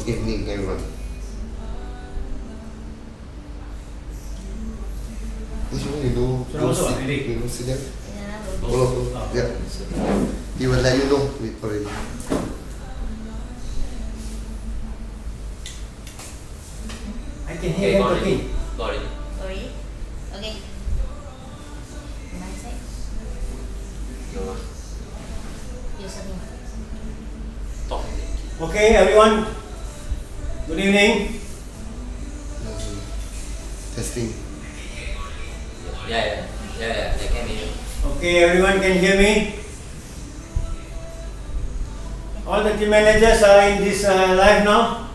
evening, everyone. This one, you know, you know, see them? Follow. Yeah. He will let you know already. I can hear him talking. Got it. Sorry. Okay. My side. Your You submit. talk. Okay, everyone. Good evening. Testing. Yeah, I can hear. Okay, everyone can hear me. All the team managers are in this live now.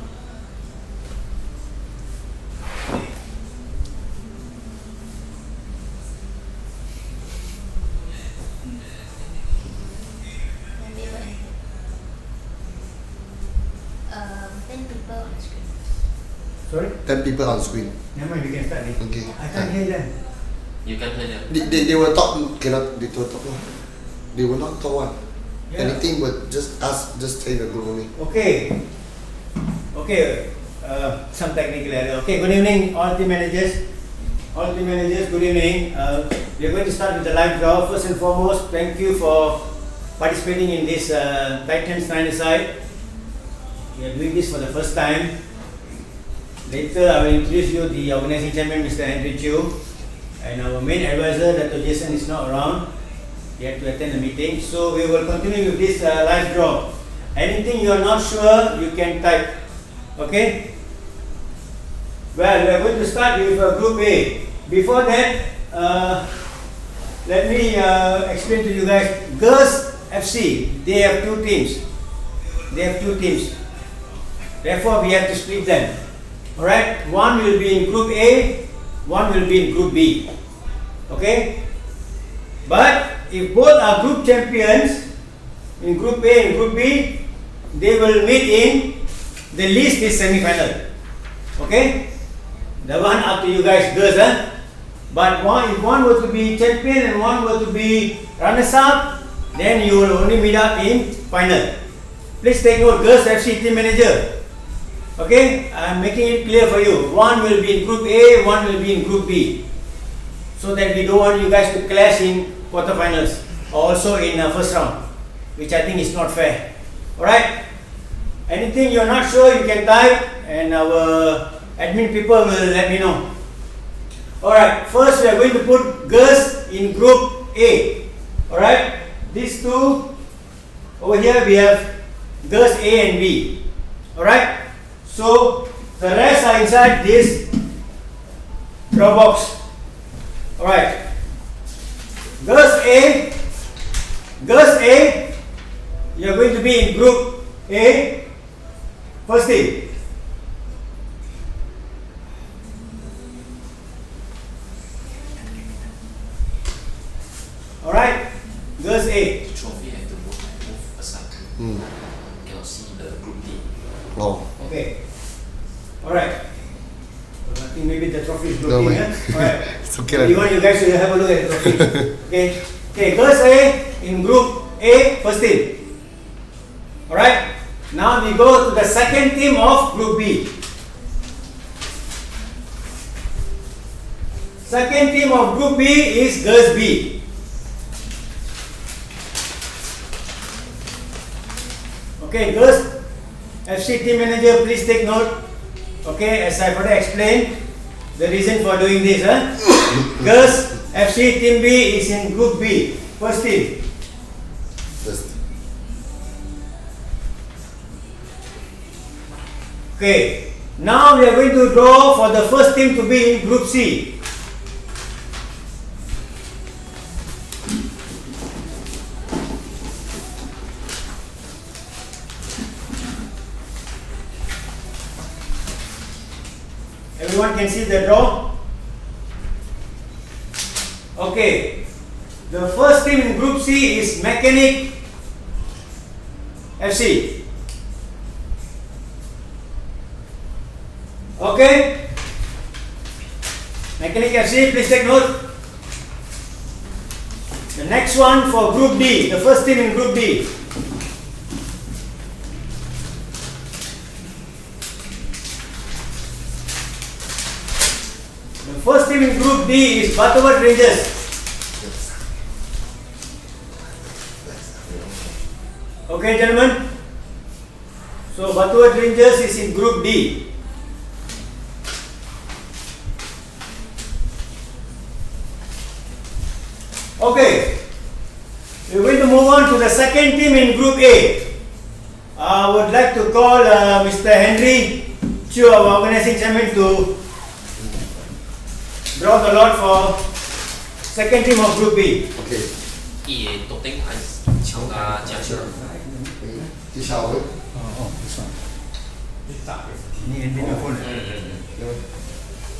Maybe what? 10 people on the screen. Sorry? 10 people on screen. Never mind, we can start. Okay. I can't hear them. You can hear them. They will talk, cannot, they will talk. They will not talk one. Yeah. Anything but just ask, just say the group only. Okay. Okay. Some technical error. Okay. Good evening, all team managers. All team managers, good evening. We are going to start with the live draw. First and foremost, thank you for participating in this Titans 9-a-side. We are doing this for the first time. Later, I will introduce you the organizing chairman, Mr. Henry Chew, and our main advisor, Dr. Jason, is not around. He had to attend the meeting. So we will continue with this live draw. Anything you are not sure, you can type. Okay? Well, we are going to start with Group A. Before that, let me explain to you guys. Girls FC, they have two teams. Therefore, we have to split them. Alright? One will be in Group A, one will be in Group B. Okay? But if both are group champions in Group A and Group B, they will meet in the least is semi-final. Okay? The one up to you guys, girls, huh? But if one were to be champion and one were to be runners-up, then you will only meet up in final. Please take note, girls FC team manager. Okay? I am making it clear for you. One will be in Group A, one will be in Group B. So that we don't want you guys to clash in quarterfinals or also in first round, which I think is not fair. Alright? Anything you're not sure, you can type and our admin people will let me know. Alright, first we are going to put girls in Group A. Alright? These two, over here we have girls A and B. Alright? So the rest are inside this draw box. Alright. Girls A, you are going to be in Group A, first team. Alright, girls A. The trophy have to move aside. Cannot see the group D. Oh. Okay. Alright. I think maybe the trophy is No blocking. way. Alright. It's okay. You want you guys to have a look at the trophy. Okay. Okay, girls A in Group A, first team. Alright. Now we go to the second team of Group B. Second team of Group B is girls B. Okay, girls FC team manager, please take note. Okay, as I further explained, the reason for doing this. Girls FC team B is in Group B, first team. Just Okay, now we are going to draw for the first team to be in Group C. Everyone can see the draw? Okay, the first team in Group C is Mechanic FC. Okay? Mechanic FC, please take note. The next one for Group D, the first team in Group D. The first team in Group D is Butterworth Rangers. Okay, gentlemen. So Butterworth Rangers is in Group D. Okay. We're going to move on to the second team in Group A. I would like to call Mr. Henry Chu, our organizing chairman, to draw the lot for second team of Group B. Okay. 也都顶还抢啊加球。 Chị Sào ấy.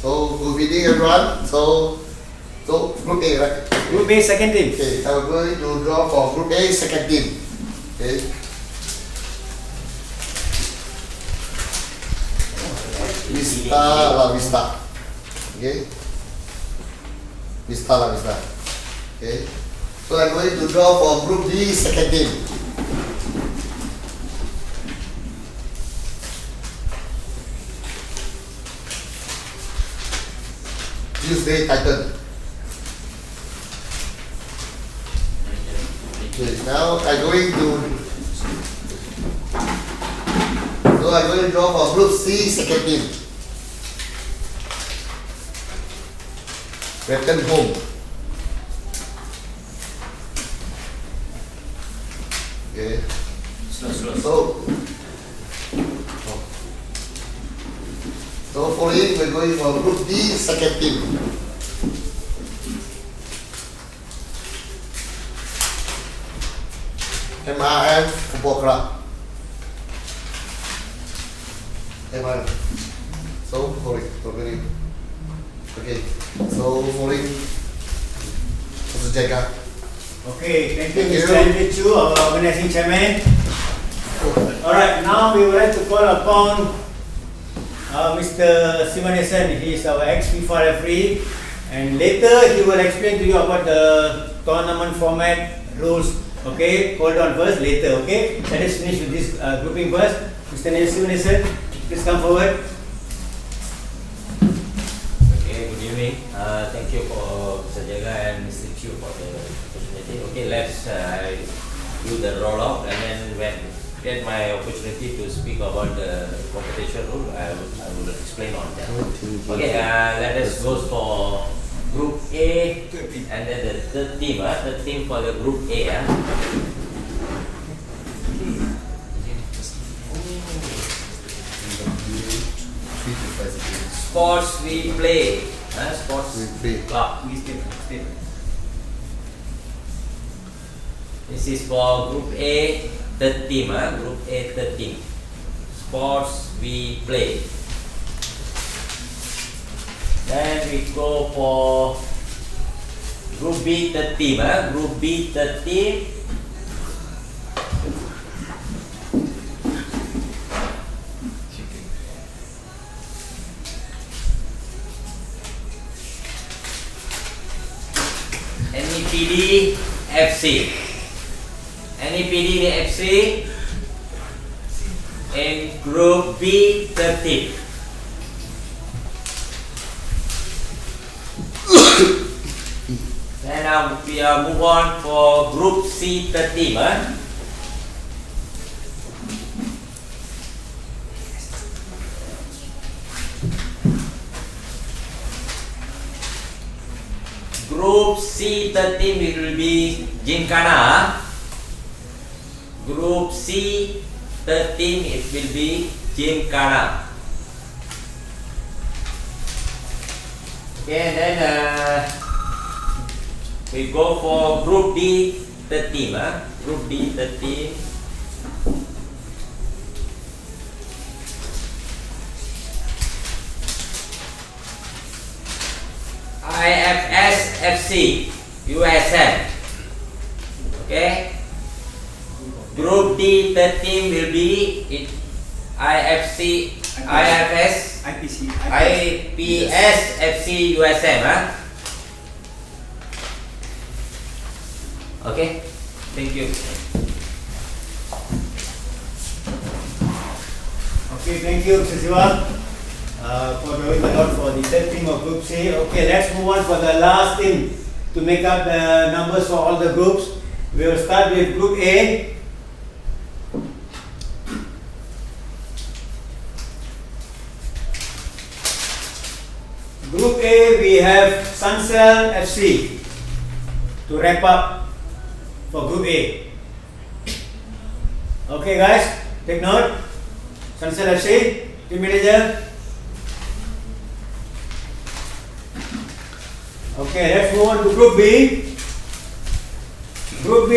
So good evening everyone. So Group A, right? Group A second team. Okay, I'm going to draw for Group A second team. Okay. Vista La Vista. Okay. Vista La Vista. Okay. So I'm going to draw for Group D second team. Tuesday Titan. Okay, now I'm going to draw for Group C second team. Western Home. Okay. So following we're going for Group D second team. MRM Football Club. MRM. So following. Okay. So following. Mr. Jaga. Okay, thank you, Thank you. Mr. Henry Chu, our organizing chairman. Alright, now we would like to call upon Mr. Sivanesan. He is our ex-FIFA referee, and later he will explain to you about the tournament format, rules. Okay, hold on first, later, okay? Let us finish with this grouping first. Mr. Sivanesan, please come forward. Okay, good evening. Thank you for Mr. Jaga and Mr. Chu for the opportunity. Okay, let's do the roll-up, and then when get my opportunity to speak about the competition rule, I will explain on that. Okay, let us go for Group A, and then the third team for the Group A. Sports we play. Sports We play. club. This is for Group A, third team. Group A, third team. Sports we play. Then we go for Group B, third team. Group B, third team. NEPD FC. NEPD FC in Group B, third team. Then we move on for Group C, third team. Group C, third team, it will be Gymkhana. Group C, third team, it will be Gymkhana. Okay, then we go for Group D, third team. Group D, third team. IFS FC USM. Okay. Group D, third team will be IFS FC USM. Okay. Thank you. Okay, thank you, Mr. Siva. for doing a lot for the third team of Group C. Okay, let's move on for the last team to make up the numbers for all the groups. We will start with Group A. Group A, we have Suncell FC to wrap up for Group A. Okay guys, take note. Suncell FC, team manager. Okay, let's move on to Group B. Group B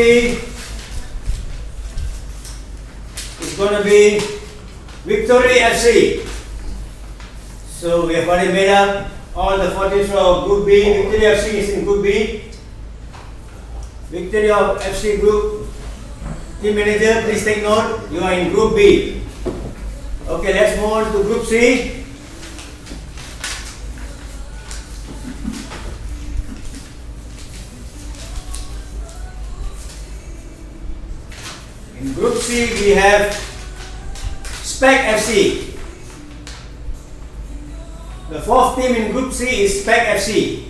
is going to be Victory FC. So we have already made up all the 4 teams for Group B. Victory FC is in Group B. Victory of FC Group. Team manager, please take note. You are in Group B. Okay, let's move on to Group C. In Group C, we have SPEC FC. The 4th team in Group C is SPEC FC.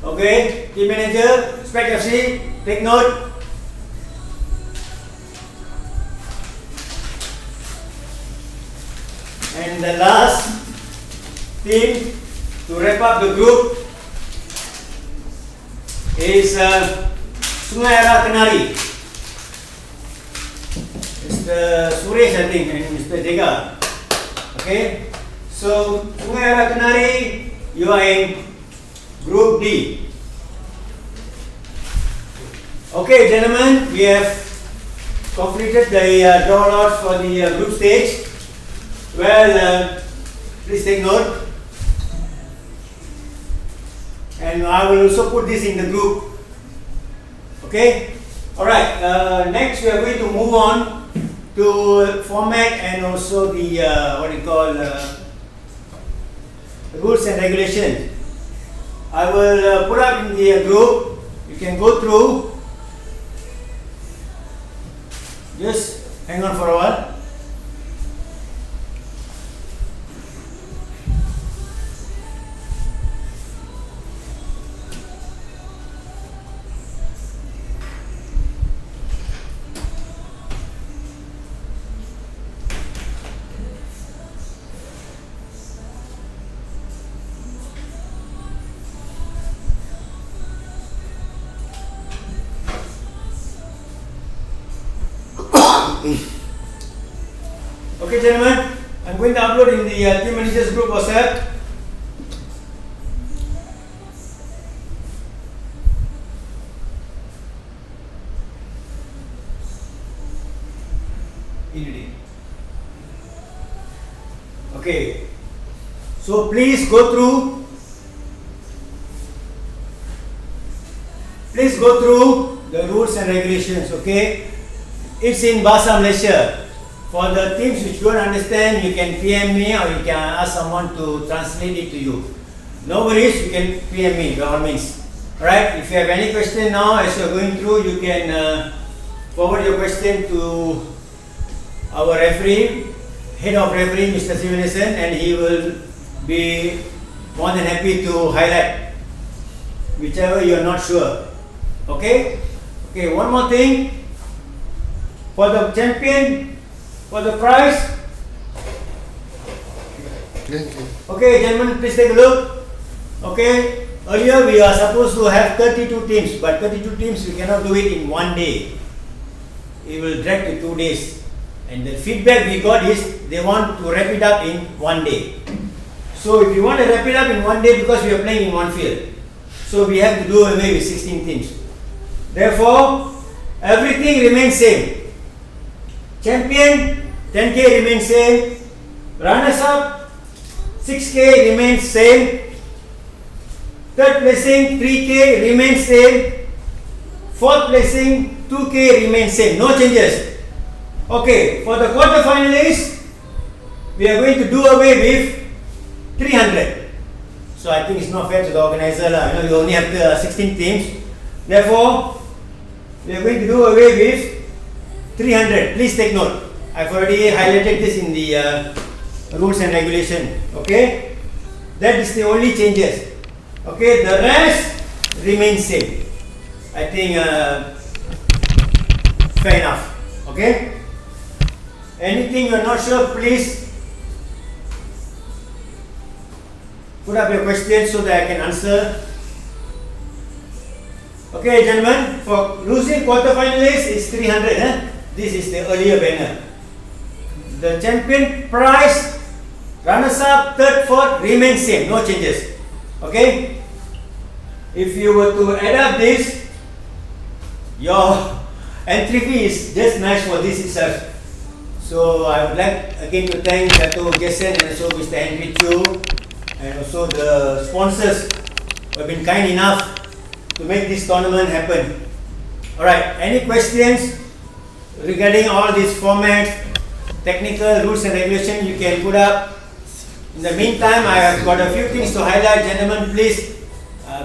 Okay, team manager, SPEC FC, take note. And the last team to wrap up the group is Sungai Arah Kenari. Mr. Suresh, I think, and Mr. Jega. Okay, so Sungai Arah Kenari, you are in Group D. Okay, gentlemen, we have completed the draw lots for the group stage. Well, please take note. And I will also put this in the group. Okay? Alright, next we are going to move on to format and also the what you call rules and regulations. I will put up in the group. You can go through. Just hang on for a while. Okay, gentlemen, I'm going to upload in the team managers group WhatsApp. Okay, so please go through. Please go through the rules and regulations. Okay, it's in Bahasa Malaysia. For the teams which don't understand, you can PM me or you can ask someone to translate it to you. No worries, you can PM me by all means. Alright, if you have any question now as you are going through, you can forward your question to our referee, head of referee, Mr. Sivanesan, and he will be more than happy to highlight whichever you are not sure. Okay? Okay, one more thing. For the champion, for the prize. Okay, gentlemen, please take a look. Okay, earlier we are supposed to have 32 teams, but 32 teams we cannot do it in one day. It will drag to 2 days. And the feedback we got is they want to wrap it up in one day. So if you want to wrap it up in one day, because we are playing in one field, so we have to do away with 16 teams. Therefore, everything remains same. Champion 10k remains same. Runners up 6k remains same. Third placing 3k remains same. Fourth placing 2k remains same. No changes. Okay, for the quarter finalists, we are going to do away with 300. So I think it's not fair to the organizer. You know, you only have the 16 teams. Therefore, we are going to do away with 300. Please take note. I've already highlighted this in the rules and regulation. Okay, that is the only changes. Okay, the rest remains same. I think fair enough. Okay. Anything you're not sure, please put up your question so that I can answer. Okay, gentlemen, for losing quarterfinalists is 300. This is the earlier banner. The champion prize, runners-up, third, fourth remains same, no changes. Okay. If you were to add up this, your entry fee is just nice for this itself. So I would like again to thank Dato' Jason and also Mr. Henry Chu and also the sponsors who have been kind enough to make this tournament happen. Alright, any questions regarding all these formats, technical rules and regulation you can put up. In the meantime, I have got a few things to highlight. Gentlemen, please,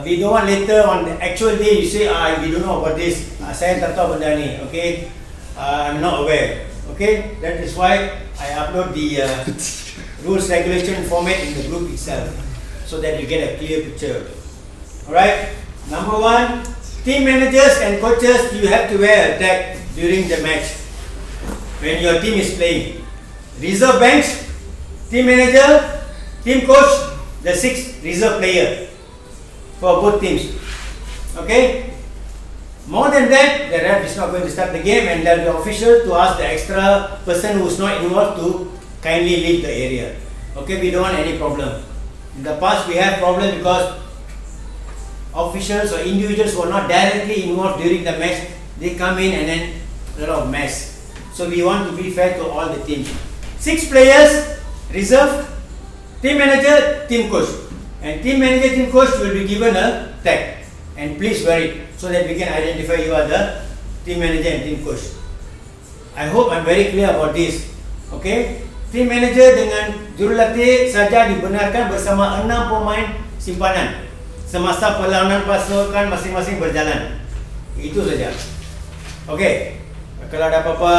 we don't want later on the actual day you say, we don't know about this, saya tak tahu benda ni, okay, I'm not aware. Okay, that is why I upload the rules regulation format in the group itself so that you get a clear picture. Alright, number one, team managers and coaches, you have to wear a tag during the match when your team is playing. Reserve bench, team manager, team coach, the 6 reserve player for both teams. Okay. More than that, the ref is not going to start the game and there will be official to ask the extra person who is not involved to kindly leave the area. Okay, we don't want any problem. In the past, we have problem because officials or individuals who are not directly involved during the match, they come in and then a lot of mess. So we want to be fair to all the teams. 6 players, reserve, team manager, team coach. And team manager, team coach will be given a tag. And please wear it so that we can identify you are the team manager and team coach. I hope I'm very clear about this. Okay, team manager dengan jurulatih saja dibenarkan bersama 6 pemain simpanan semasa perlawanan pasukan masing-masing berjalan. Itu saja. Okay, kalau ada apa-apa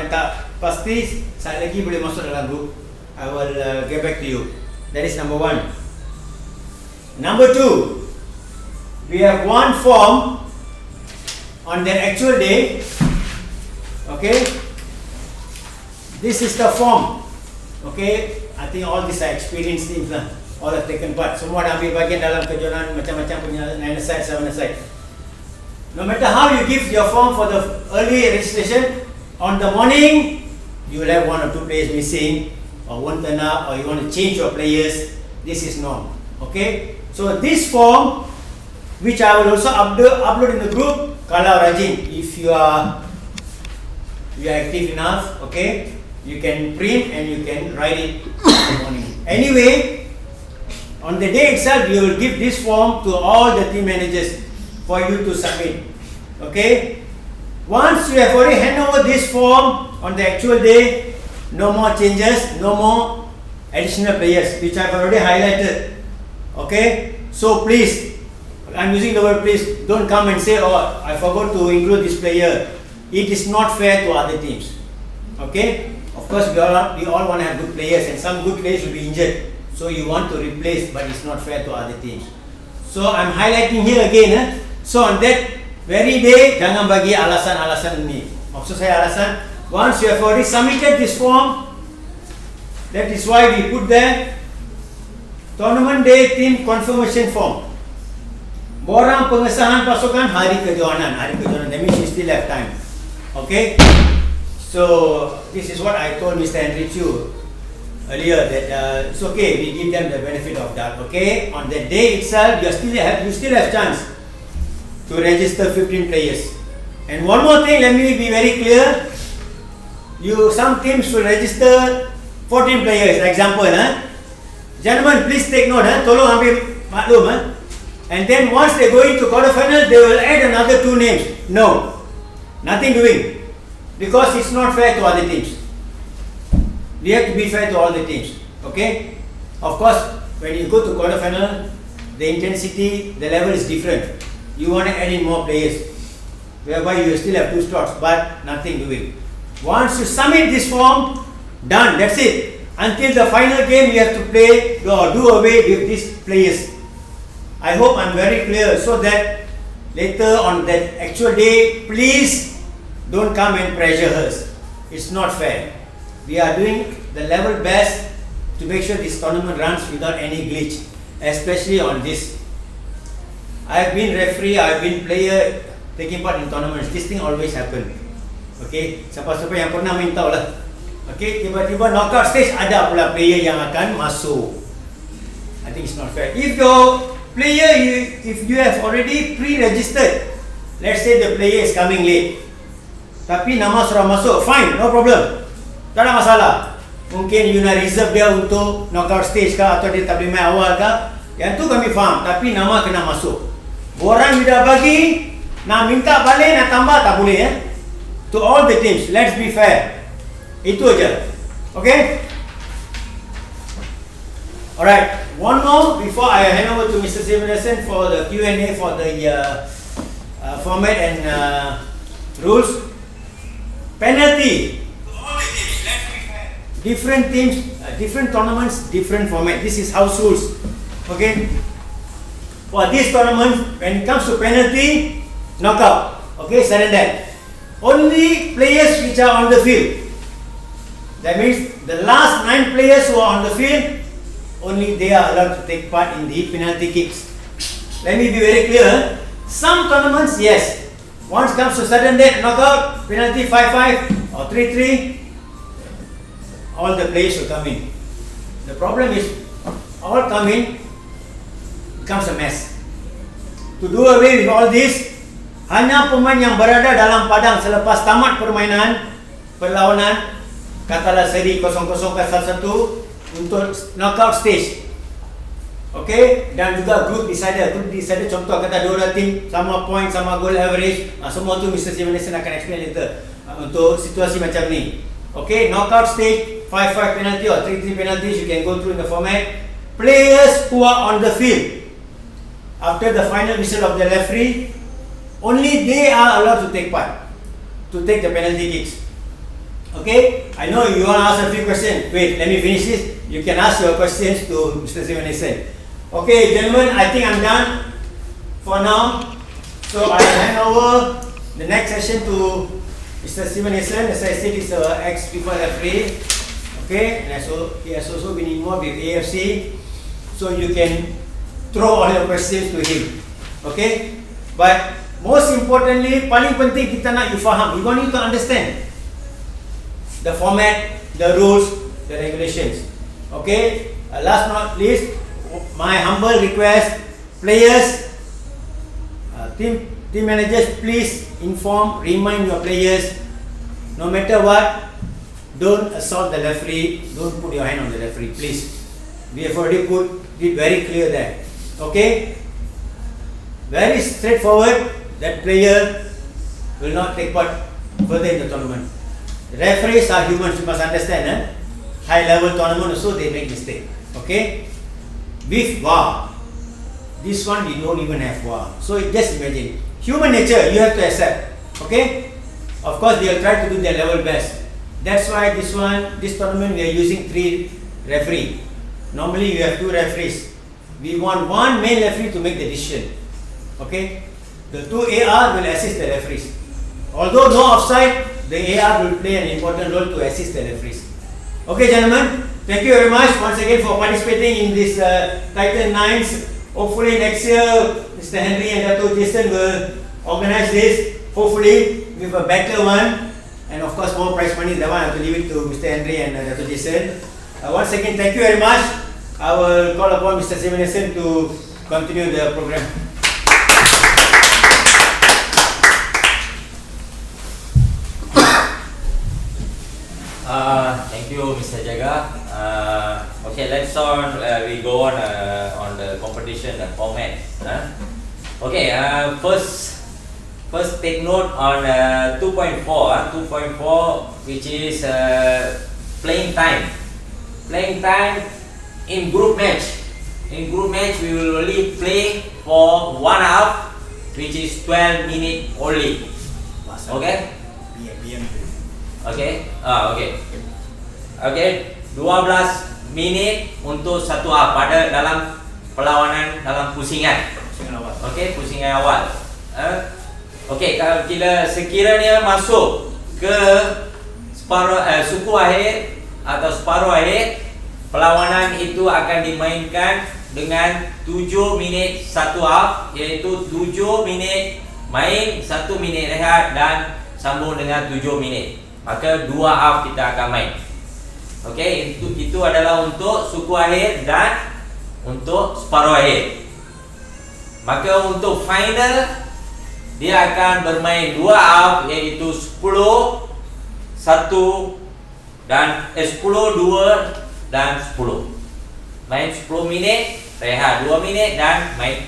yang tak pasti, saat lagi boleh masuk dalam group. I will get back to you. That is number 1. Number 2. We have one form on the actual day. Okay, this is the form. Okay, I think all these are experienced teams lah. All have taken part. Semua dah ambil bagian dalam kejuaraan macam-macam punya 9-a-side, 7-a-side. No matter how you give your form for the early registration, on the morning you will have 1 or 2 players missing or won't turn up or you want to change your players. This is norm. Okay, so this form, which I will also upload in the group, kalau rajin, if you are active enough, okay, you can print and you can write it in the morning. Anyway, on the day itself, you will give this form to all the team managers for you to submit. Okay, once you have already hand over this form on the actual day, no more changes, no more additional players, which I have already highlighted. Okay, so please, I'm using the word please, don't come and say, oh, I forgot to include this player. It is not fair to other teams. Okay, of course we all want to have good players and some good players will be injured, so you want to replace, but it's not fair to other teams. So I'm highlighting here again. So on that very day, jangan bagi alasan-alasan ini. Maksud saya alasan, once you have already submitted this form, that is why we put there tournament day team confirmation form. Borang pengesahan pasukan hari kejohanan. That means you still have time. Okay. So this is what I told Mr. Henry Chu earlier, that it's okay. We give them the benefit of that. Okay. On the day itself, you still have chance to register 15 players. And one more thing, let me be very clear. Some teams will register 14 players. Example, gentlemen, please take note. Tolong ambil maklum. And then once they go into quarterfinal, they will add another 2 names. No, nothing doing, because it's not fair to other teams. We have to be fair to all the teams. Okay. Of course, when you go to quarterfinal, the intensity, the level is different. You want to add in more players, whereby you still have 2 slots, but nothing doing. Once you submit this form, done, that's it. Until the final game, you have to play or do away with these players. I hope I'm very clear, so that later on that actual day, please don't come and pressure us. It's not fair. We are doing the level best to make sure this tournament runs without any glitch, especially on this. I've been referee, I've been player taking part in tournaments. This thing always happen. Okay, siapa-siapa yang pernah main tahu lah. Okay, tiba-tiba knockout stage ada pula player yang akan masuk. I think it's not fair. If your player, if you have already pre-registered, let's say the player is coming late, tapi nama sudah masuk, fine, no problem, tak ada masalah. Mungkin you nak reserve dia untuk knockout stage kah, atau dia tak boleh main awal kah, yang tu kami faham, tapi nama kena masuk. Orang you dah bagi, nak minta balik, nak tambah tak boleh ya. To all the teams, let's be fair. Itu aja. Okay? Alright, one more before I hand over to Mr. Sivanesan for the Q&A for the format and rules. Penalty. Different teams, different tournaments, different format. This is house rules. Okay? For this tournament, when it comes to penalty, knockout. Okay, sudden. Only players which are on the field. That means the last 9 players who are on the field, only they are allowed to take part in the penalty kicks. Let me be very clear. Some tournaments, yes. Once comes to sudden death, knockout, penalty 5-5 or 3-3, all the players will come in. The problem is, all come in, becomes a mess. To do away with all this, hanya pemain yang berada dalam padang selepas tamat permainan, perlawanan, katalah seri 0-0 ke 1-1 untuk knockout stage. Okay, dan juga group decider. Group decider contoh kata dua tim sama point, sama goal average, semua tu Mr. Sivanesan akan explain later untuk situasi macam ni. Okay, knockout stage 5-5 penalty or 3-3 penalties, you can go through in the format. Players who are on the field after the final whistle of the referee, only they are allowed to take part, to take the penalty kicks. Okay, I know you want to ask a few questions. Wait, let me finish this. You can ask your questions to Mr. Sivanesan. Okay, gentlemen, I think I'm done for now. So I hand over the next session to Mr. Sivanesan. As I said, he's an ex-FIFA referee. Okay, and so he has also been involved with AFC. So you can throw all your questions to him. Okay, but most importantly, paling penting kita nak you faham. We want you to understand the format, the rules, the regulations. Okay, last not least, my humble request, players, team managers, please inform, remind your players, no matter what, don't assault the referee, don't put your hand on the referee, please. We have already put it very clear there. Okay, very straightforward. That player will not take part further in the tournament. Referees are humans, you must understand. High level tournament also they make mistake. Okay, with VAR, this one we don't even have VAR. So just imagine, human nature you have to accept. Okay, of course they will try to do their level best. That's why this tournament we are using 3 referees. Normally you have 2 referees. We want one main referee to make the decision. Okay, the 2 AR will assist the referees. Although no offside, the AR will play an important role to assist the referees. Okay, gentlemen, thank you very much once again for participating in this Titan 9s. Hopefully next year, Mr. Henry and Dato' Jason will organize this, hopefully with a better one. And of course, more prize money. That one I have to leave it to Mr. Henry and Dato' Jason. Once again, thank you very much. I will call upon Mr. Sivanesan to continue the program. Thank you, Mr. Jaga. Okay, let's on. We go on the competition, the format. Okay, first take note on 2.4. 2.4, which is playing time. Playing time in group match. In group match, we will only play for 1 half, which is 12 minutes only. Okay. Okay. Okay. 12 minit untuk satu half pada dalam perlawanan dalam pusingan. Okay, pusingan awal. Okay, kalau kita sekiranya masuk ke suku akhir atau separuh akhir, perlawanan itu akan dimainkan dengan 7 minit satu half, iaitu 7 minit main, 1 minit rehat dan sambung dengan 7 minit. Maka 2 half kita akan main. Okey, itu adalah untuk suku akhir dan untuk separuh akhir. Maka untuk final dia akan bermain 2 half, iaitu 10 1 dan 10 2 dan 10. Main 10 minit, rehat 2 minit dan main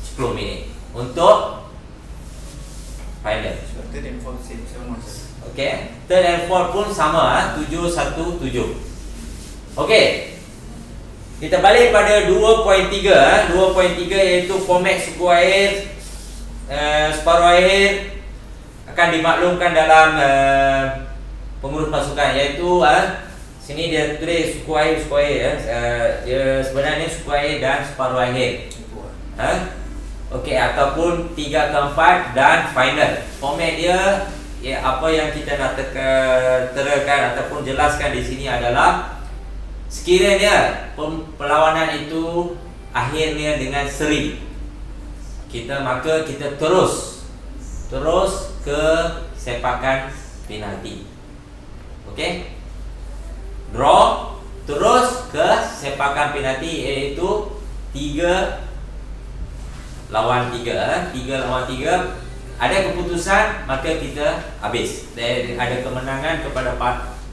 10 minit untuk final. Okay, third and fourth pun sama, 7 1 7. Okay, kita balik pada 2.3. 2.3 iaitu format suku akhir, separuh akhir akan dimaklumkan dalam pengurus pasukan, iaitu sini dia tulis suku akhir dia sebenarnya suku akhir dan separuh akhir. Okey, ataupun 3/4 dan final. Format dia apa yang kita nak terakan ataupun jelaskan di sini adalah sekiranya perlawanan itu akhirnya dengan seri, maka kita terus ke sepakan penalti. Okey, draw terus ke sepakan penalti, iaitu 3 lawan 3. 3 lawan 3. Ada keputusan, maka kita habis. Dan ada kemenangan kepada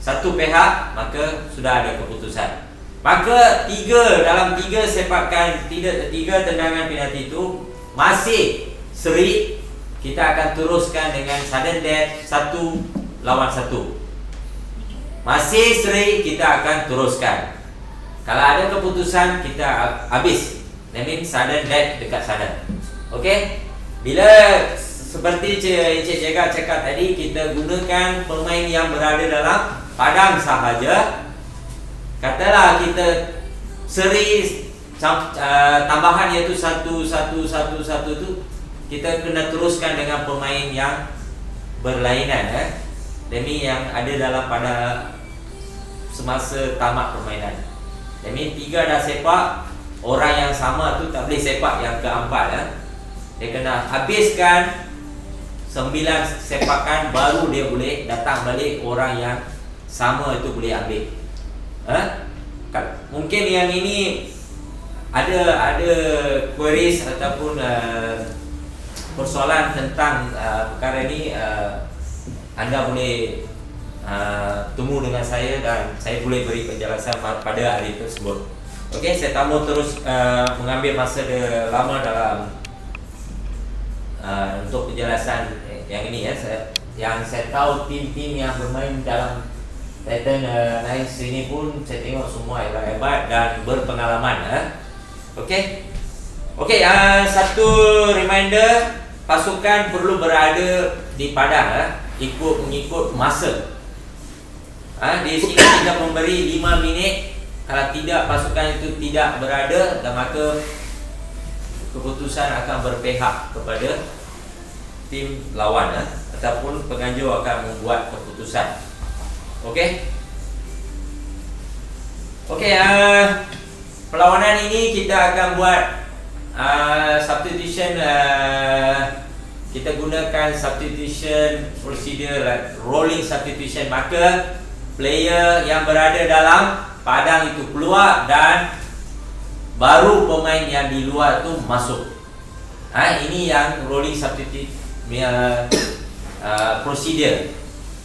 satu pihak, maka sudah ada keputusan. Maka dalam 3 sepakan, 3 tendangan penalti itu masih seri, kita akan teruskan dengan sudden death 1 lawan 1. Masih seri, kita akan teruskan. Kalau ada keputusan, kita habis. That means sudden death dekat sana. Okey? Bila seperti Encik Jaga cakap tadi, kita gunakan pemain yang berada dalam padang sahaja. Katalah kita seri tambahan iaitu 1 1 1 1 tu, kita kena teruskan dengan pemain yang berlainan, demi yang ada dalam pada semasa tamat permainan. Demi 3 dah sepak, orang yang sama tu tak boleh sepak yang keempat. Dia kena habiskan 9 sepakan, baru dia boleh datang balik, orang yang sama itu boleh ambil. Mungkin yang ini ada queries ataupun persoalan tentang perkara ini, anda boleh temu dengan saya dan saya boleh beri penjelasan pada hari tersebut. Okey, saya tak mau terus mengambil masa lama dalam untuk penjelasan yang ini yang saya tahu tim-tim yang bermain dalam Titan Knights ini pun saya tengok semua hebat dan berpengalaman. Okey, satu reminder, pasukan perlu berada di padang mengikut masa. Di sini kita memberi 5 minit. Kalau tidak, pasukan itu tidak berada, dan maka keputusan akan berpihak kepada tim lawan, ataupun penganjur akan membuat keputusan. Okey, perlawanan ini kita akan buat substitution. Kita gunakan substitution procedure, rolling substitution. Maka player yang berada dalam padang itu keluar dan baru pemain yang di luar tu masuk. Ini yang rolling substitution procedure.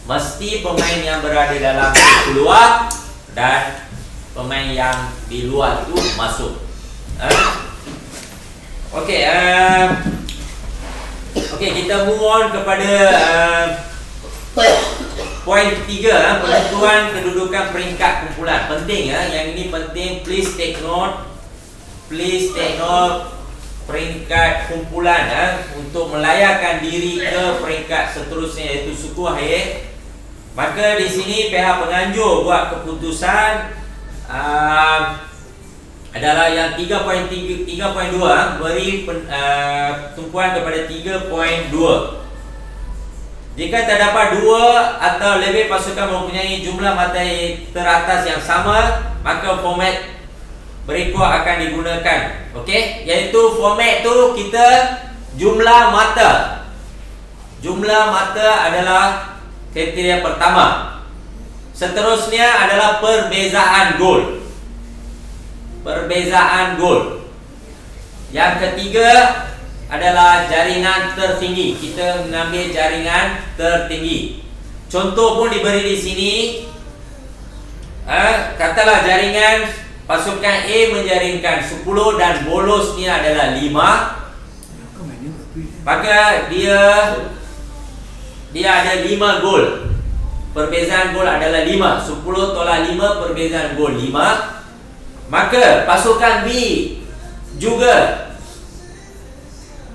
Mesti pemain yang berada dalam keluar dan pemain yang di luar tu masuk. Okey, kita move on kepada poin 3, penentuan kedudukan peringkat kumpulan. Penting yang ini penting, please take note peringkat kumpulan untuk melayakkan diri ke peringkat seterusnya, iaitu suku akhir. Maka di sini pihak penganjur buat keputusan adalah yang 3.2 beri tumpuan kepada 3.2. Jika terdapat 2 atau lebih pasukan mempunyai jumlah mata teratas yang sama, maka format berikut akan digunakan. Okey, iaitu format tu kita jumlah mata. Jumlah mata adalah kriteria pertama. Seterusnya adalah perbezaan gol. Perbezaan gol. Yang ketiga adalah jaringan tertinggi. Kita mengambil jaringan tertinggi. Contoh pun diberi di sini. Katalah jaringan pasukan A menjaringkan 10 dan bolosnya adalah 5. Maka dia ada 5 gol. Perbezaan gol adalah 5. 10 tolak 5, perbezaan gol 5. Maka pasukan B juga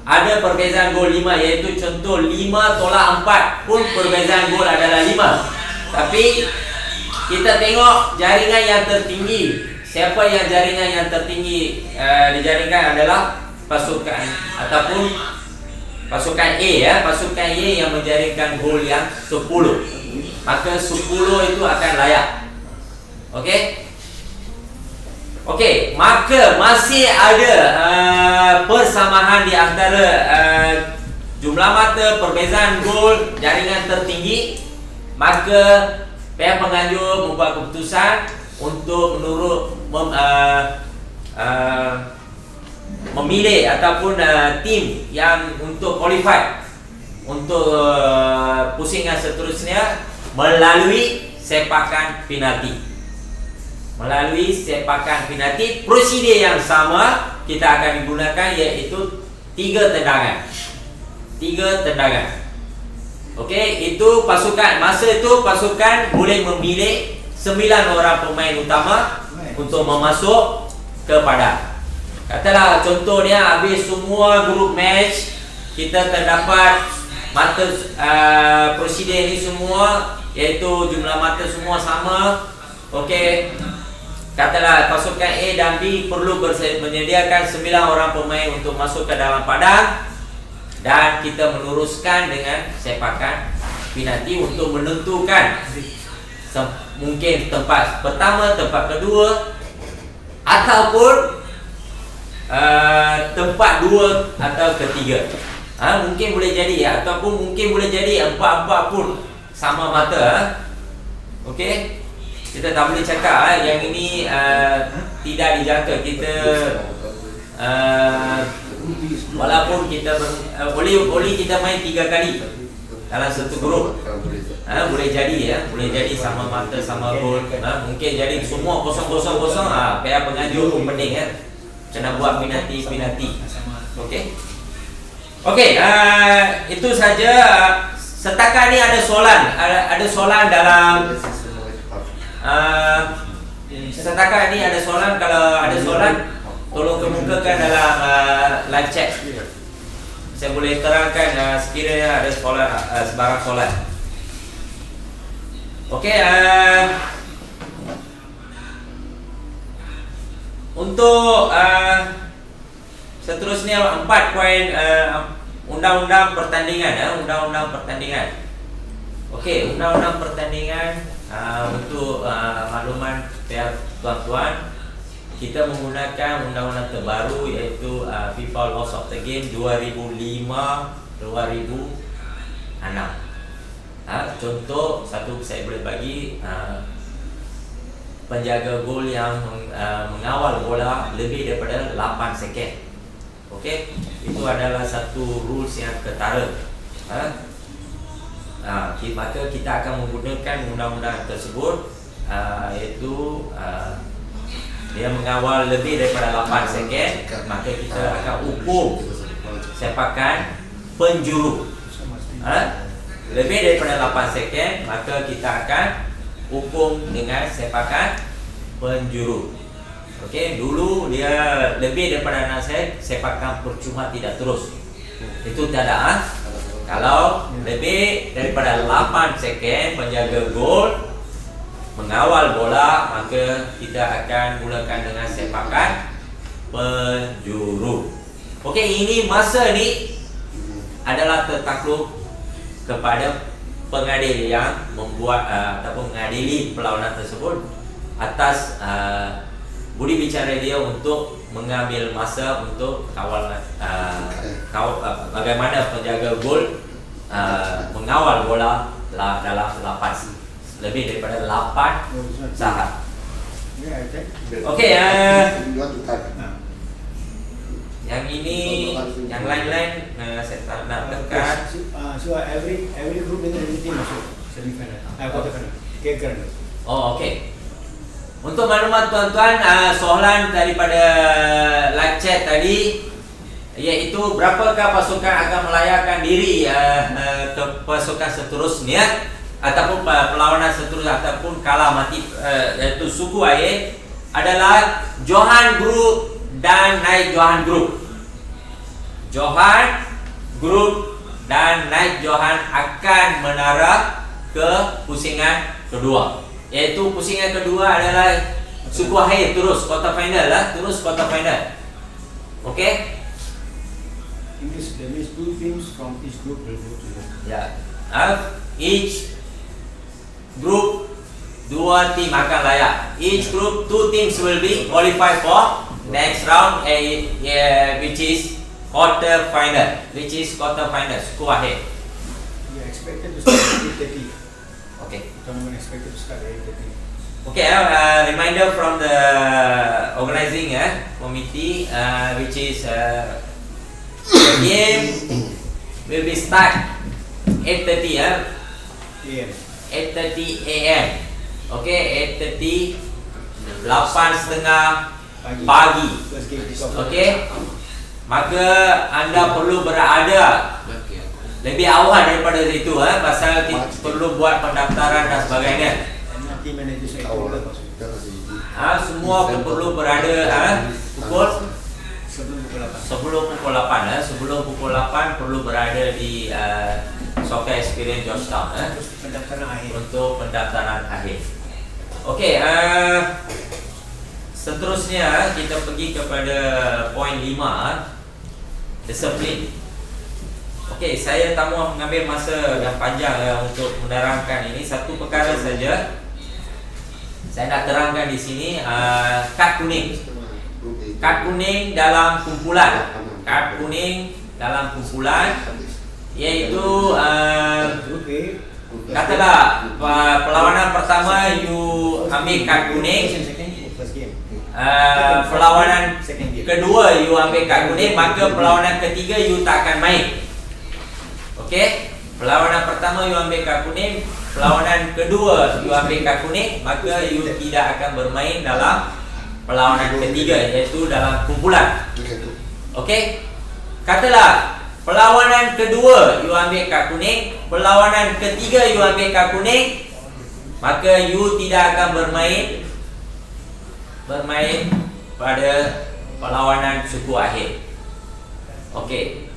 ada perbezaan gol 5, iaitu contoh 5 tolak 4 pun perbezaan gol adalah 5. Tapi kita tengok jaringan yang tertinggi. Siapa yang jaringan yang tertinggi dijaringkan adalah pasukan ataupun pasukan A ya, pasukan A yang menjaringkan gol yang 10. Maka 10 itu akan layak. Okey. Okey, maka masih ada persamaan di antara jumlah mata, perbezaan gol, jaringan tertinggi. Maka pihak penganjur membuat keputusan untuk memilih ataupun tim yang untuk qualify untuk pusingan seterusnya melalui sepakan penalti. Melalui sepakan penalti, prosedur yang sama kita akan digunakan, iaitu 3 tendangan. 3 tendangan. Okey, itu pasukan, masa itu pasukan boleh memilih 9 orang pemain utama untuk memasuk ke padang. Katalah contohnya habis semua grup match, kita terdapat mata prosedur ini semua, iaitu jumlah mata semua sama. Okey, katalah pasukan A dan B perlu menyediakan 9 orang pemain untuk masuk ke dalam padang, dan kita meneruskan dengan sepakan penalti untuk menentukan mungkin tempat pertama, tempat kedua, ataupun tempat 2 atau ketiga. Mungkin boleh jadi ya, ataupun mungkin boleh jadi 4-4 pun sama mata. Okey, kita tak boleh cakap yang ini tidak dijangka. Kita walaupun kita boleh kita main 3 kali dalam satu grup, boleh jadi ya, boleh jadi sama mata, sama gol. Mungkin jadi semua 0-0-0. Pihak penganjur pun pening kan, kena buat penalti. Okey. Okey, itu saja. Setakat ni ada soalan dalam setakat ni ada soalan. Kalau ada soalan, tolong kemukakan dalam live chat. Saya boleh terangkan sekiranya ada soalan, sebarang soalan. Okey, untuk seterusnya 4 poin undang-undang pertandingan. Undang-undang pertandingan. Okey, undang-undang pertandingan. Untuk makluman pihak tuan-tuan, kita menggunakan undang-undang terbaru, iaitu FIFA Laws of the Game 2005-2006. Contoh satu saya boleh bagi, penjaga gol yang mengawal bola lebih daripada 8 second. Okey, itu adalah satu rules yang ketara. Maka kita akan menggunakan undang-undang tersebut, iaitu dia mengawal lebih daripada 8 second, maka kita akan hukum sepakan penjuru. Lebih daripada 8 second, maka kita akan hukum dengan sepakan penjuru. Okey, dulu dia lebih daripada 6 second, sepakan percuma tidak terus. Itu tak ada. Kalau lebih daripada 8 second penjaga gol mengawal bola, maka kita akan mulakan dengan sepakan penjuru. Okey, ini masa ni adalah tertakluk kepada pengadil yang membuat ataupun mengadili perlawanan tersebut atas budi bicara dia untuk mengambil masa untuk kawal bagaimana penjaga gol mengawal bola dalam 8 lebih daripada 8 saat. Okey, You want to type? yang ini, yang lain-lain saya tak nak tekan. So every group dengan every team masuk semi-final, quarter final, final. Oh, okey. Untuk maklumat tuan-tuan, soalan daripada live chat tadi, iaitu berapakah pasukan akan melayakkan diri ke pasukan seterusnya ataupun perlawanan seterusnya ataupun kalah mati, iaitu suku air adalah Johan Group dan Naik Johan Group. Johan Group dan Naik Johan akan menara ke pusingan kedua, iaitu pusingan kedua adalah suku akhir terus quarter final lah, terus quarter final. Okey? English, there means 2 teams from each group will go to the Ya. Each group 2 tim akan layak. Each group 2 teams will be qualified for next round, which is quarter final, suku akhir. We are expected to start at 8:30. Okay. Tournament expected to start at 8:30. Okay, reminder from the organizing committee, which is the game will be start 8:30 AM. 8:30 AM. Okay, 8:30, 8:30 pagi. First game kick off. Okay, maka anda perlu berada lebih awal daripada itu, pasal kita perlu buat pendaftaran dan sebagainya. And team managers will Awal. call us. Semua perlu berada pukul Sebelum pukul 8. Sebelum pukul 8 perlu berada di Soccer Experience Georgetown Terus pendaftaran akhir. untuk pendaftaran akhir. Okey, seterusnya kita pergi kepada poin 5, disiplin. Okey, saya tak mahu mengambil masa yang panjang untuk menerangkan ini. Satu perkara saja saya nak terangkan di sini, kad kuning. Kad kuning dalam kumpulan. Kad kuning dalam kumpulan iaitu Group A. katalah perlawanan pertama you ambil kad kuning, First game. perlawanan Second game. kedua you ambil kad kuning, maka perlawanan ketiga you tak akan main. Okey, perlawanan pertama you ambil kad kuning, perlawanan kedua you ambil kad kuning, maka you tidak akan bermain dalam perlawanan ketiga, iaitu dalam kumpulan. Okey, katalah perlawanan kedua you ambil kad kuning, perlawanan ketiga you ambil kad kuning, maka you tidak akan bermain pada perlawanan suku akhir. Okey.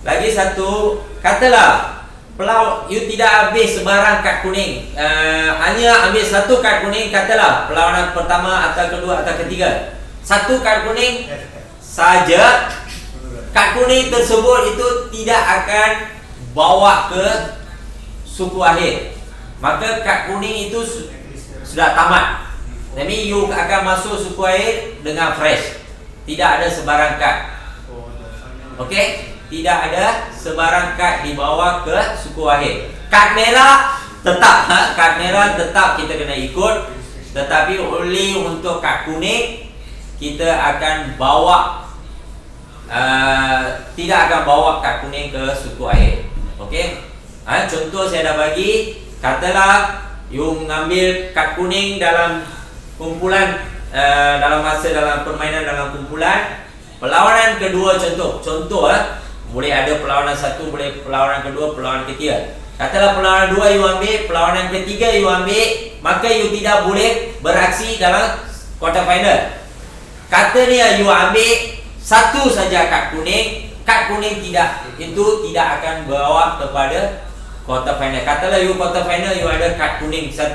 Lagi satu, katalah you tidak habis sebarang kad kuning, hanya ambil satu kad kuning, katalah perlawanan pertama atau kedua atau ketiga, satu kad kuning saja. Kad kuning tersebut itu tidak akan bawa ke suku akhir, maka kad kuning itu sudah tamat. Jadi you akan masuk suku akhir dengan fresh, tidak ada sebarang kad. Okey, tidak ada sebarang kad dibawa ke suku akhir. Kad merah tetap, kad merah tetap kita kena ikut, tetapi only untuk kad kuning kita akan bawa, tidak akan bawa kad kuning ke suku akhir. Okey, contoh saya dah bagi, katalah you mengambil kad kuning dalam kumpulan, dalam permainan dalam kumpulan, perlawanan kedua, contoh boleh ada perlawanan satu, boleh perlawanan kedua, perlawanan ketiga. Katalah perlawanan dua you ambil, perlawanan ketiga you ambil, maka you tidak boleh beraksi dalam quarter final. Katanya you ambil satu saja kad kuning, kad kad kuning tidak, itu tidak akan bawa kepada quarter final. Katalah you quarter final, you ada kad kuning 1,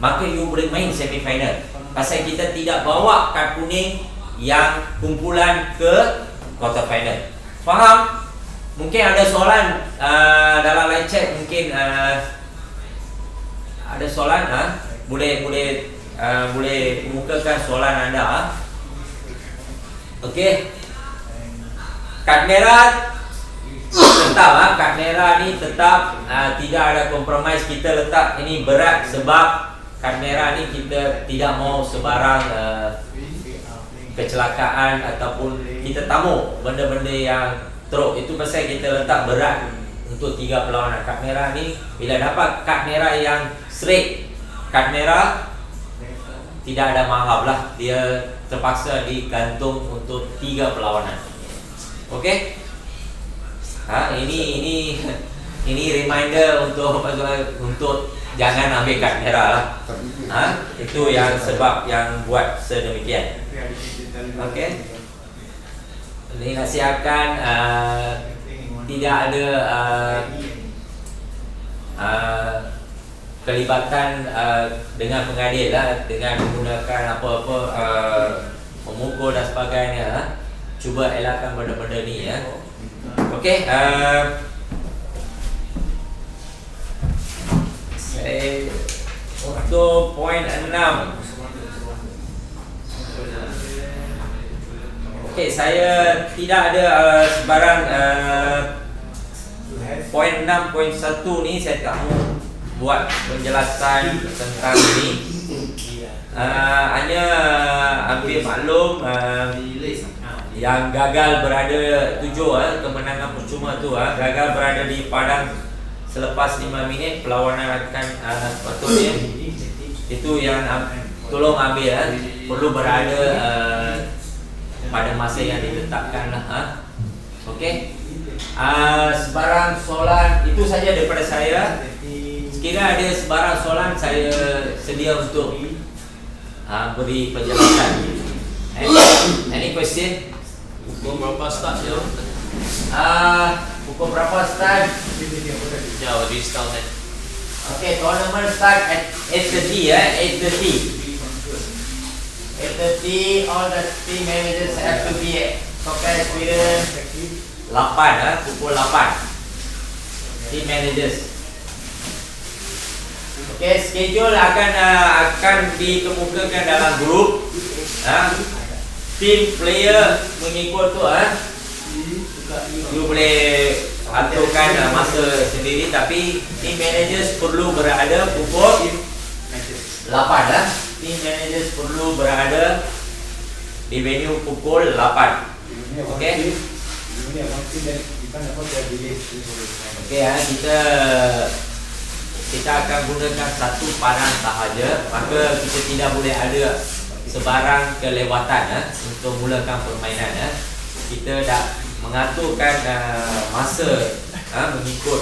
maka you boleh main semi final. Pasal kita tidak bawa kad kuning yang kumpulan ke quarter final. Faham? Mungkin ada soalan dalam live chat, mungkin ada soalan, boleh kemukakan soalan anda. Okey. Kad merah tetap, kad merah ni tetap tidak ada kompromis. Kita letak ini berat sebab kad merah ni kita tidak mau sebarang kecelakaan ataupun kita tamu benda-benda yang teruk. Itu pasal kita letak berat untuk 3 perlawanan. Kad merah ni bila dapat kad merah yang straight, kad merah tidak ada mahal lah, dia terpaksa digantung untuk 3 perlawanan. Okey? Ini reminder untuk jangan ambil kad merah lah. Itu yang sebab yang buat sedemikian. Okey? Dinasihatkan tidak ada kelibatan dengan pengadil lah, dengan menggunakan apa-apa memukul dan sebagainya. Cuba elakkan benda-benda ni ya. Okey, untuk poin 6. Okey, saya tidak ada sebarang poin 6.1 ni saya tak mau buat penjelasan tentang ini. Hanya ambil maklum yang gagal berada 7 kemenangan percuma tu gagal berada di padang selepas 5 minit perlawanan akan sepatutnya itu yang tolong ambil perlu berada pada masa yang ditetapkan lah. Okey, sebarang soalan itu saja daripada saya. Sekiranya ada sebarang soalan, saya sedia untuk beri penjelasan. Any question? Pukul berapa start je? Pukul berapa start? Jauh di start kan? Okay, tournament start at 8:30 8:30, all the team managers have to be at Soccer Experience 8 pukul 8 team managers. Okay, schedule akan dikemukakan dalam grup. Team player mengikut tu you boleh aturkan masa sendiri, tapi team managers perlu berada pukul 8 Team managers perlu berada di venue pukul 8. Okey. Okey, kita akan gunakan satu padang sahaja, maka kita tidak boleh ada sebarang kelewatan untuk mulakan permainan. Kita dah mengaturkan masa mengikut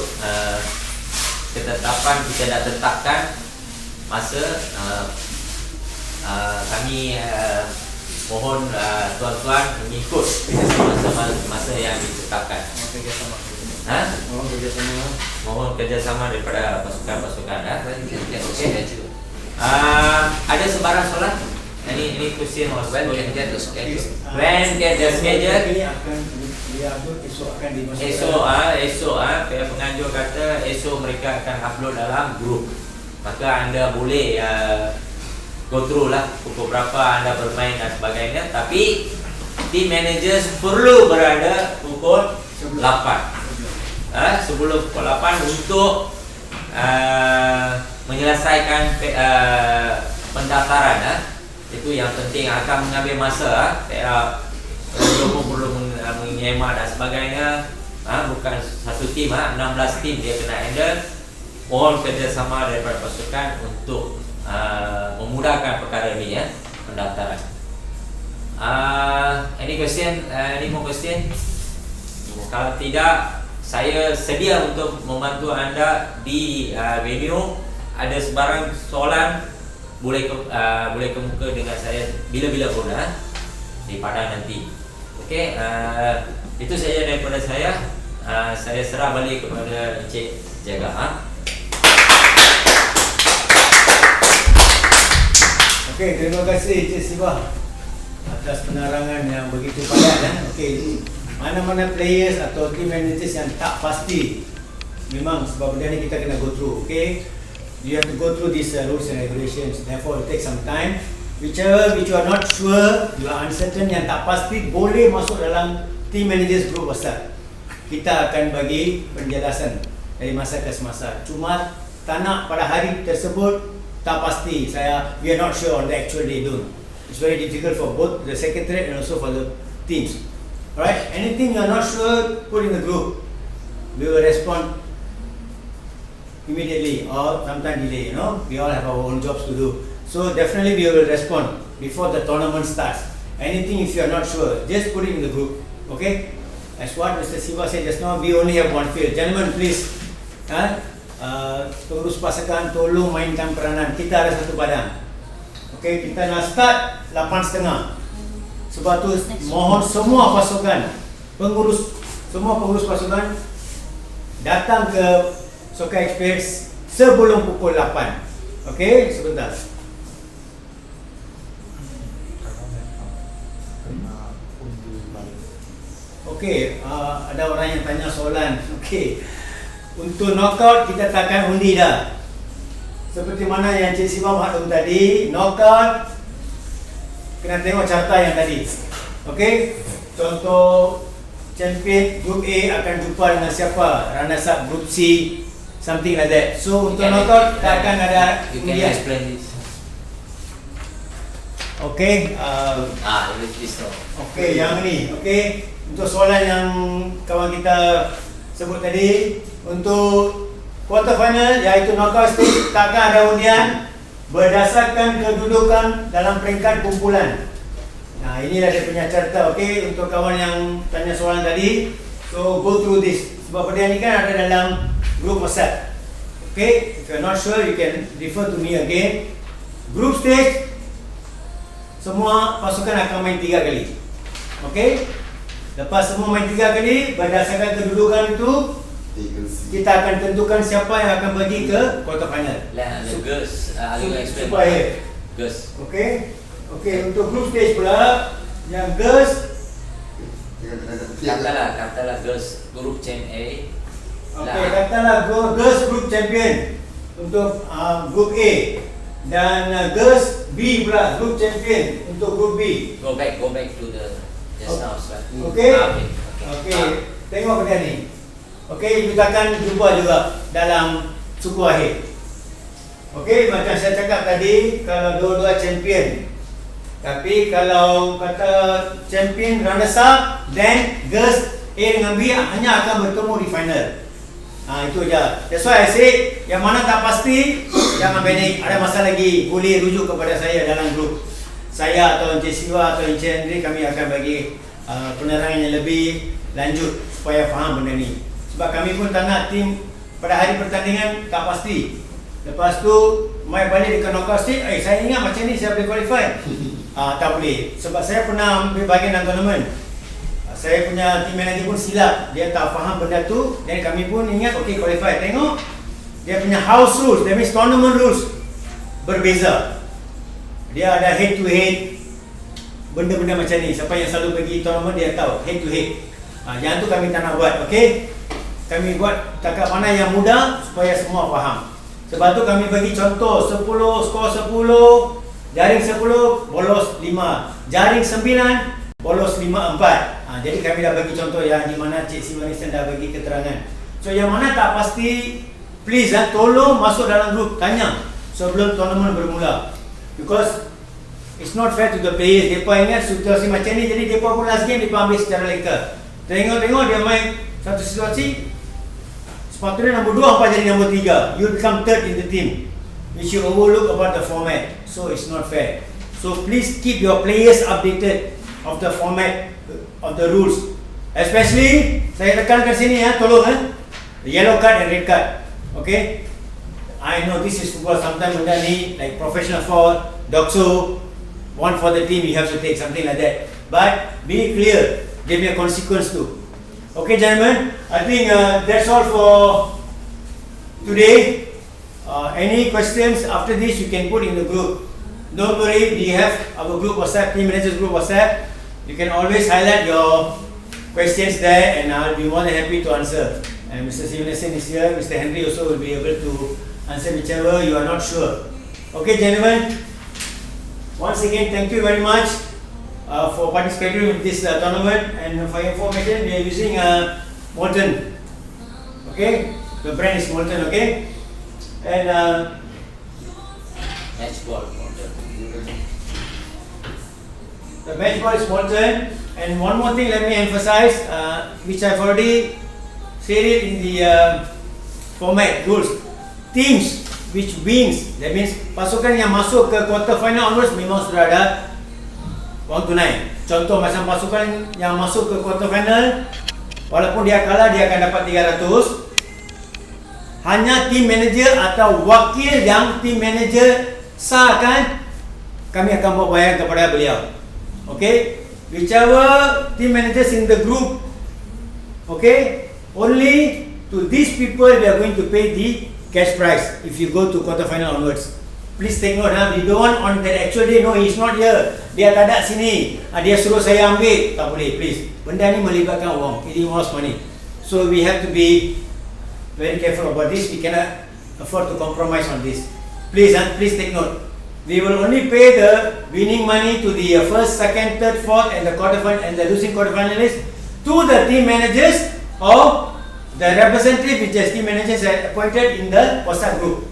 ketetapan, kita dah tetapkan masa. Kami mohon tuan-tuan mengikut masa yang ditetapkan. Mohon kerjasama daripada pasukan-pasukan. Okay. Ada sebarang soalan? Ini question was when can get the schedule? When get the schedule? Ini akan diupload esok, akan dimasukkan. Esok pihak penganjur kata esok mereka akan upload dalam grup. Maka anda boleh go through lah pukul berapa anda bermain dan sebagainya. Tapi team managers perlu berada pukul 8. Sebelum pukul 8 untuk menyelesaikan pendaftaran. Itu yang penting, akan mengambil masa. Perlu menyemak dan sebagainya. Bukan satu tim, 16 tim dia kena handle. Mohon kerjasama daripada pasukan untuk memudahkan perkara ini pendaftaran. Any question? Any more question? Kalau tidak, saya sedia untuk membantu anda di venue. Ada sebarang soalan boleh kemuka dengan saya bila-bila pun di padang nanti. Okay, itu saja daripada saya. Saya serah balik kepada Encik Jaga. Okey, terima kasih Encik Siva atas penerangan yang begitu padat. Okey, mana-mana players atau team managers yang tak pasti, memang sebab benda ni kita kena go through. Okay, you have to go through these rules and regulations. Therefore, it takes some time. Whichever which you are not sure, you are uncertain, yang tak pasti, boleh masuk dalam team managers group WhatsApp. Kita akan bagi penjelasan dari masa ke semasa. Cuma tak nak pada hari tersebut tak pasti. We are not sure on the actual day done. It's very difficult for both the secretariat and also for the teams. Alright, anything you are not sure, put in the group. We will respond immediately or sometime delay. We all have our own jobs to do. So definitely we will respond before the tournament starts. Anything if you are not sure, just put it in the group. Okay? As what Mr. Siva said just now, we only have one field. Gentlemen, please, pengurus pasukan tolong mainkan peranan. Kita ada satu padang. Okay, kita nak start 8.30. Sebab tu mohon semua pasukan, semua pengurus pasukan datang ke Soccer Express sebelum pukul 8. Okay, sebentar. Okey, ada orang yang tanya soalan. Okey, untuk knockout kita takkan undi dah. Seperti mana yang Cik Siva maklum tadi, knockout kena tengok carta yang tadi. Okey, contoh champion Group A akan jumpa dengan siapa, runners up Group C, something like that. So untuk knockout takkan ada You can explain this. Okey, okey, yang ni. Okey, untuk soalan yang kawan kita sebut tadi, untuk quarter final iaitu knockout stage, takkan ada undian berdasarkan kedudukan dalam peringkat kumpulan. Nah, inilah dia punya carta. Okey, untuk kawan yang tanya soalan tadi, so go through this. Sebab benda ni kan ada dalam group WhatsApp. Okey, if you are not sure, you can refer to me again. Group stage, semua pasukan akan main 3 kali. Okey, lepas semua main 3 kali, berdasarkan kedudukan itu, kita akan tentukan siapa yang akan pergi ke quarter final. Girls, you explain. Supaya Girls. okey. Okey, untuk group stage pula, yang girls, Katalah girls group champ A. okey, katalah girls group champion untuk group A, dan girls B pula group champion untuk group B. Go back to the just now slide. Okey. Okay. Tengok benda ni. Okey, kita akan jumpa juga dalam suku akhir. Okey, macam saya cakap tadi, kalau dua-dua champion. Tapi kalau kata champion runners up, then girls A dengan B hanya akan bertemu di final. Itu je. That's why I say, yang mana tak pasti, jangan panik. Ada masa lagi, boleh rujuk kepada saya dalam grup. Saya atau Encik Siva atau Encik Henry, kami akan bagi penerangan yang lebih lanjut supaya faham benda ni. Sebab kami pun tak nak tim pada hari pertandingan tak pasti. Lepas tu mai balik dekat knockout stage, saya ingat macam ni saya boleh qualify. Tak boleh. Sebab saya pernah ambil bahagian dalam tournament. Saya punya team manager pun silap, dia tak faham benda tu. Dan kami pun ingat okey qualify. Tengok dia punya house rules, that means tournament rules berbeza. Dia ada head to head, benda-benda macam ni. Siapa yang selalu pergi tournament dia tahu head to head. Yang tu kami tak nak buat. Okey, kami buat takat mana yang mudah supaya semua faham. Sebab tu kami bagi contoh 10, skor 10, jaring 10, bolos 5, jaring 9, bolos 5-4. Jadi kami dah bagi contoh yang di mana Cik Siva Nissan dah bagi keterangan. So yang mana tak pasti, please tolong masuk dalam grup, tanya sebelum tournament bermula. Because it's not fair to the players. Mereka ingat situasi macam ni, jadi mereka pun last game mereka ambil secara leka. Tengok-tengok dia main satu situasi, sepatutnya nombor 2 apa jadi nombor 3. You become third in the team, which you overlook about the format. So it's not fair. So please keep your players updated of the format, of the rules. Especially, saya tekankan sini tolong the yellow card and red card. Okay? I know this is football, sometimes benda ni like professional foul, doxo, one for the team you have to take, something like that. But be clear, give me a consequence too. Okay, gentlemen, I think that's all for today. Any questions after this, you can put in the group. Don't worry, we have our group WhatsApp, team managers group WhatsApp. You can always highlight your questions there, and I'll be more than happy to answer. And Mr. Sivanesan is here. Mr. Henry also will be able to answer whichever you are not sure. Okay, gentlemen. Once again, thank you very much for participating in this tournament. And for information, we are using Molten. Okay, the brand is Molten. Okay, and Match ball. the match ball is Molten. And one more thing, let me emphasize, which I've already said it in the format rules. Teams which wins, that means pasukan yang masuk ke quarter final onwards memang sudah ada wang tunai. Contoh macam pasukan yang masuk ke quarter final, walaupun dia kalah dia akan dapat 300. Hanya team manager atau wakil yang team manager sahkan, kami akan buat bayar kepada beliau. Okay, whichever team managers in the group, okay, only to these people we are going to pay the cash prize if you go to quarter final onwards. Please take note, we don't want on that actual day, no, he's not here, dia tak ada sini, dia suruh saya ambil, tak boleh, please. Benda ni melibatkan wang, it involves money. So we have to be very careful about this. We cannot afford to compromise on this. Please, please take note. We will only pay the winning money to the first, second, third, fourth, and the quarterfinal and the losing quarterfinalists to the team managers or the representative which is team managers are appointed in the WhatsApp group.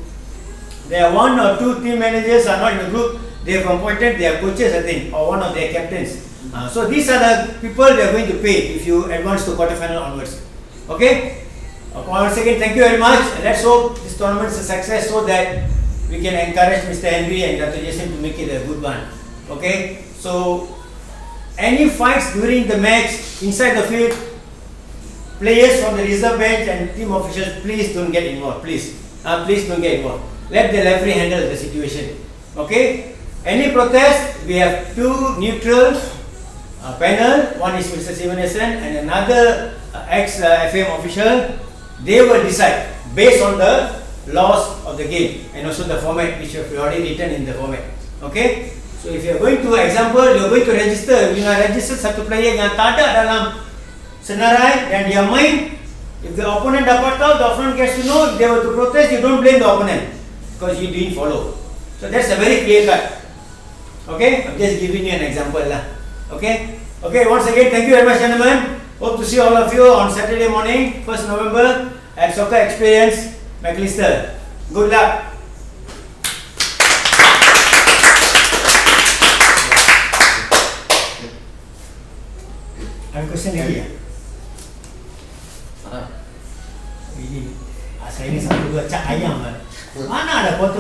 There are 1 or 2 team managers are not in the group. They have appointed their coaches, I think, or one of their captains. So these are the people they are going to pay if you advance to quarterfinal onwards. Okay. Once again, thank you very much. Let's hope this tournament is a success so that we can encourage Mr. Henry and Dr. Jason to make it a good one. Okay. So any fights during the match inside the field, players from the reserve bench and team officials, please don't get involved. Please don't get involved. Let the referee handle the situation. Okay. Any protest, we have 2 neutral panel. One is Mr. Sivanesan and another ex-FM official. They will decide based on the laws of the game and also the format which you have already written in the format. Okay. So if you are going to, example, you are going to register, you are registered satu player yang tak ada dalam senarai dan dia main. If the opponent dapat tahu, the opponent gets to know. If they were to protest, you don't blame the opponent because you didn't follow. So that's a very clear cut. Okay, I'm just giving you an example lah. Okay. Okay. Once again, thank you very much, gentlemen. Hope to see all of you on Saturday morning, 1st November at Soccer Experience, McAllister. Good luck. Ada question lagi ya? Ini saya ni satu dua cak ayam. Mana ada foto